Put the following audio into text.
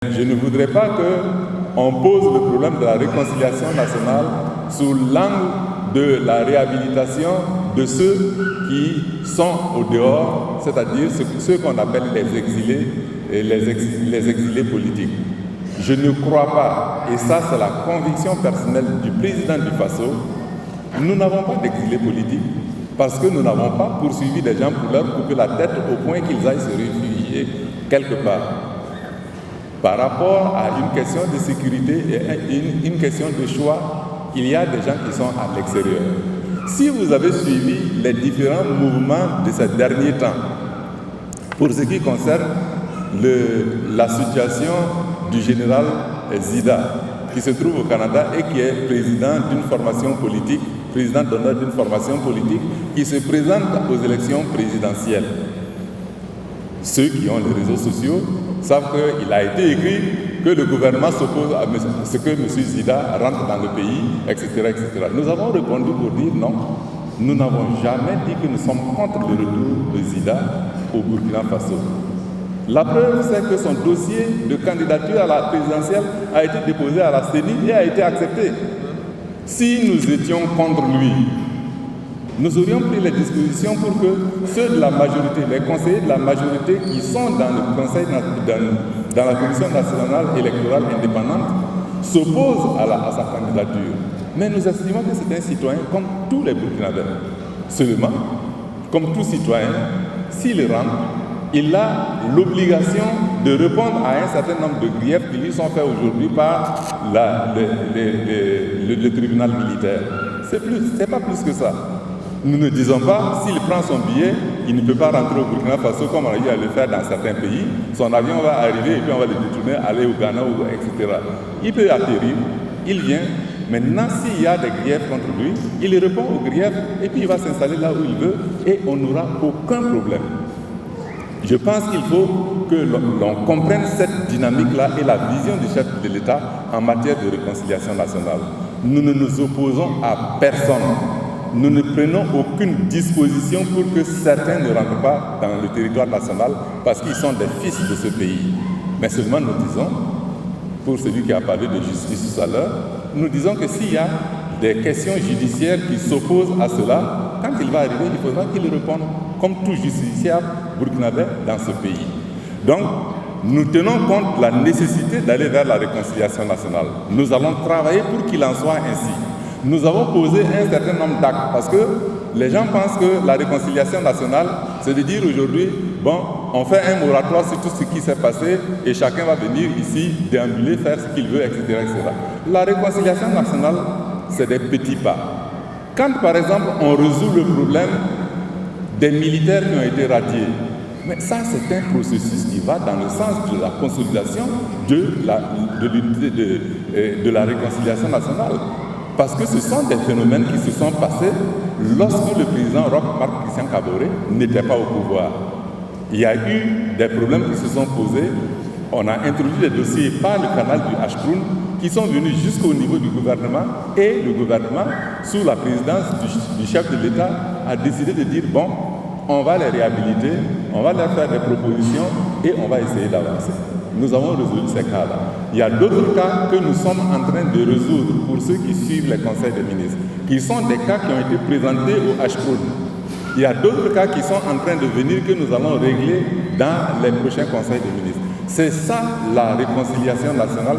Je ne voudrais pas qu'on pose le problème de la réconciliation nationale sous l'angle de la réhabilitation de ceux qui sont au dehors, c'est-à-dire ceux qu'on appelle les exilés et les exilés politiques. Je ne crois pas, et ça c'est la conviction personnelle du président du Faso, nous n'avons pas d'exilés politiques parce que nous n'avons pas poursuivi des gens pour leur couper la tête au point qu'ils aillent se réfugier quelque part. Par rapport à une question de sécurité et une question de choix, il y a des gens qui sont à l'extérieur. Si vous avez suivi les différents mouvements de ces derniers temps, pour ce qui concerne la situation du général Zida, qui se trouve au Canada et qui est président d'une formation politique, président d'honneur d'une formation politique, qui se présente aux élections présidentielles. Ceux qui ont les réseaux sociaux savent qu'il a été écrit que le gouvernement s'oppose à ce que M. Zida rentre dans le pays, etc., etc. Nous avons répondu pour dire non, nous n'avons jamais dit que nous sommes contre le retour de Zida au Burkina Faso. La preuve, c'est que son dossier de candidature à la présidentielle a été déposé à la CENI et a été accepté. Si nous étions contre lui, nous aurions pris les dispositions pour que ceux de la majorité, les conseillers de la majorité qui sont dans le conseil, dans la Commission nationale électorale indépendante, s'opposent à sa candidature. Mais nous estimons que c'est un citoyen comme tous les Burkinabés. Seulement, comme tout citoyen, s'il rentre, il a l'obligation de répondre à un certain nombre de griefs qui lui sont faits aujourd'hui par le tribunal militaire. C'est pas plus que ça. Nous ne disons pas, s'il prend son billet, il ne peut pas rentrer au Burkina Faso comme on a eu à le faire dans certains pays. Son avion va arriver et puis on va le détourner, aller au Ghana, etc. Il peut atterrir, il vient. Maintenant, s'il y a des griefs contre lui, il répond aux griefs et puis il va s'installer là où il veut et on n'aura aucun problème. Je pense qu'il faut que l'on comprenne cette dynamique-là et la vision du chef de l'État en matière de réconciliation nationale. Nous ne nous opposons à personne. Nous ne prenons aucune disposition pour que certains ne rentrent pas dans le territoire national parce qu'ils sont des fils de ce pays. Mais seulement nous disons, pour celui qui a parlé de justice tout à l'heure, nous disons que s'il y a des questions judiciaires qui s'opposent à cela, quand il va arriver, il faudra qu'il réponde comme tout justiciable burkinabé dans ce pays. Donc, nous tenons compte de la nécessité d'aller vers la réconciliation nationale. Nous allons travailler pour qu'il en soit ainsi. Nous avons posé un certain nombre d'actes parce que les gens pensent que la réconciliation nationale, c'est de dire aujourd'hui, bon, on fait un moratoire sur tout ce qui s'est passé et chacun va venir ici déambuler, faire ce qu'il veut, etc., etc. La réconciliation nationale, c'est des petits pas. Quand, par exemple, on résout le problème des militaires qui ont été radiés, mais ça, c'est un processus qui va dans le sens de la consolidation de la réconciliation nationale. Parce que ce sont des phénomènes qui se sont passés lorsque le président Roch-Marc Christian Kaboré n'était pas au pouvoir. Il y a eu des problèmes qui se sont posés. On a introduit des dossiers par le canal du Ashkroun qui sont venus jusqu'au niveau du gouvernement et le gouvernement, sous la présidence du chef de l'État, a décidé de dire bon, on va les réhabiliter, on va leur faire des propositions et on va essayer d'avancer. Nous avons résolu ces cas-là. Il y a d'autres cas que nous sommes en train de résoudre pour ceux qui suivent les conseils des ministres, qui sont des cas qui ont été présentés au Ashkroun. Il y a d'autres cas qui sont en train de venir que nous allons régler dans les prochains conseils des ministres. C'est ça la réconciliation nationale